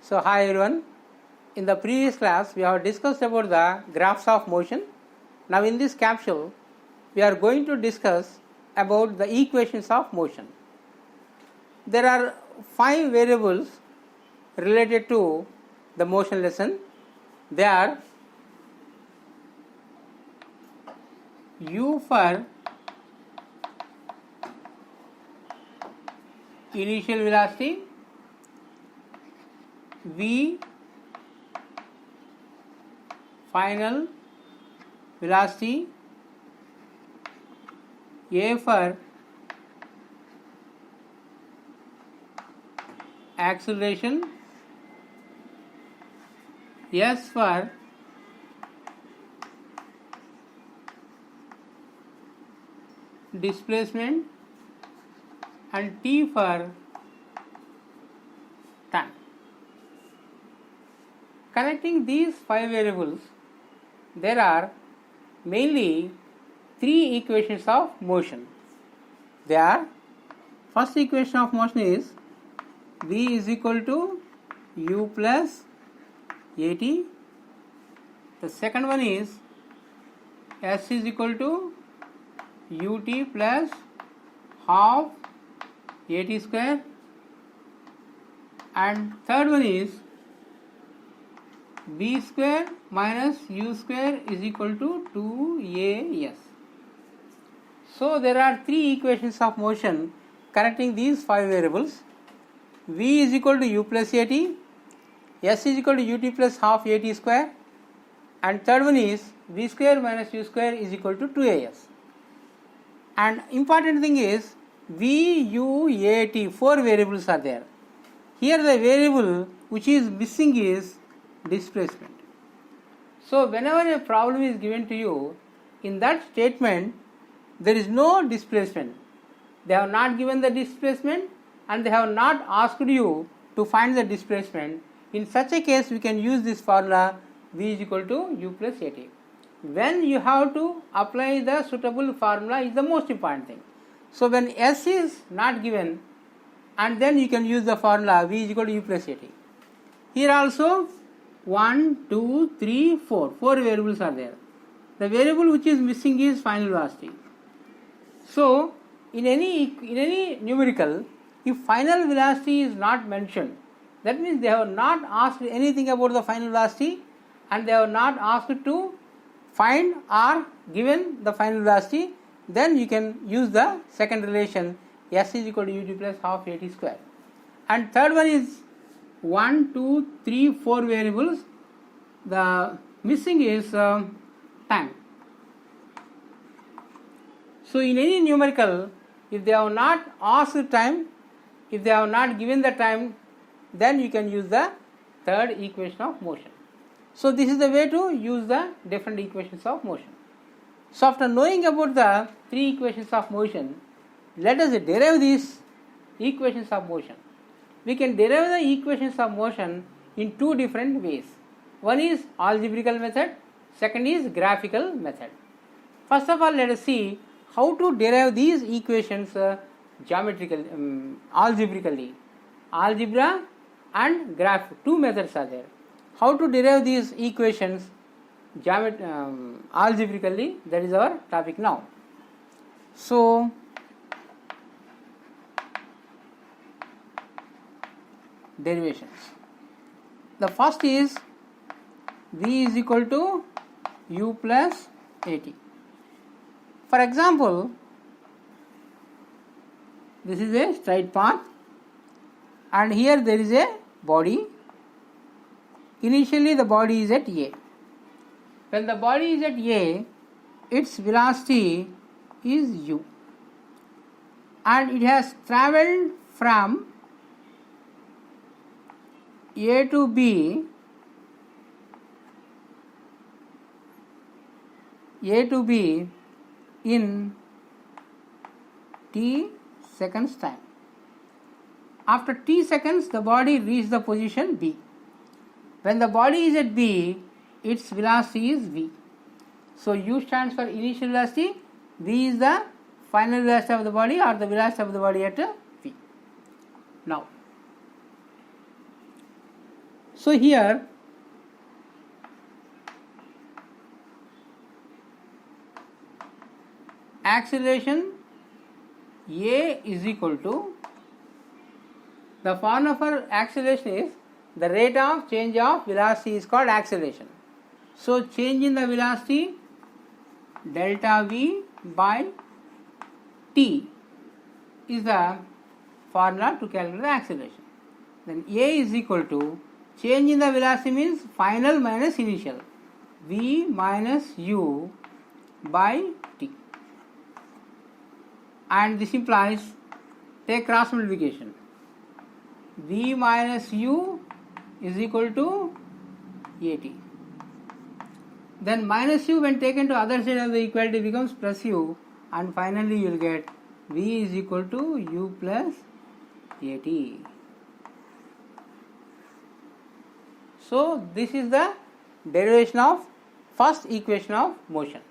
So hi everyone, in the previous class we have discussed about the graphs of motion. Now in this capsule we are going to discuss about the equations of motion. There are 5 variables related to the motion lesson. They are u for initial velocity, v final velocity, a for acceleration, s for displacement, and t for time. Connecting these 5 variables, there are mainly 3 equations of motion. They are, first equation of motion is v is equal to u plus at. The second one is s is equal to ut plus half at square, and third one is v square minus u square is equal to 2as. So there are 3 equations of motion connecting these 5 variables. V is equal to u plus at, s is equal to ut plus half at square, and third one is v square minus u square is equal to 2as. And important thing is v, u, at, 4 variables are there. Here the variable which is missing is displacement. So whenever a problem is given to you, in that statement there is no displacement. They have not given the displacement and they have not asked you to find the displacement. In such a case we can use this formula v is equal to u plus at. When you have to apply the suitable formula is the most important thing. So when s is not given, and then you can use the formula v is equal to u plus at. Here also 1, 2, 3, 4 variables are there. The variable which is missing is final velocity. So in any numerical, if final velocity is not mentioned, that means they have not asked anything about the final velocity and they have not asked to find or given the final velocity, then you can use the second relation s is equal to ut plus half at square. And third one is 1, 2, 3, 4 variables. The missing is time. So in any numerical, if they have not asked time, if they have not given the time, then you can use the third equation of motion. So this is the way to use the different equations of motion. So after knowing about the 3 equations of motion, let us derive these equations of motion. We can derive the equations of motion in 2 different ways. One is algebraical method, second is graphical method. First of all, let us see how to derive these equations algebraically. Algebra and graph, 2 methods are there. How to derive these equations algebraically, that is our topic now. So derivations. The first is v is equal to u plus at. For example, this is a straight path and here there is a body. Initially the body is at A. When the body is at A, its velocity is u and it has travelled from A to B in t seconds time. After t seconds, the body reaches the position B. When the body is at B, its velocity is v. So u stands for initial velocity, v is the final velocity of the body or the velocity of the body at v. Now So here acceleration A is equal to, the formula for acceleration is the rate of change of velocity is called acceleration. So change in the velocity delta V by T is the formula to calculate the acceleration. Then A is equal to, change in the velocity means final minus initial, V minus U by T, and this implies, take cross multiplication, V minus U is equal to AT. Then minus U when taken to other side of the equality becomes plus U, and finally you will get V is equal to U plus AT. So this is the derivation of first equation of motion.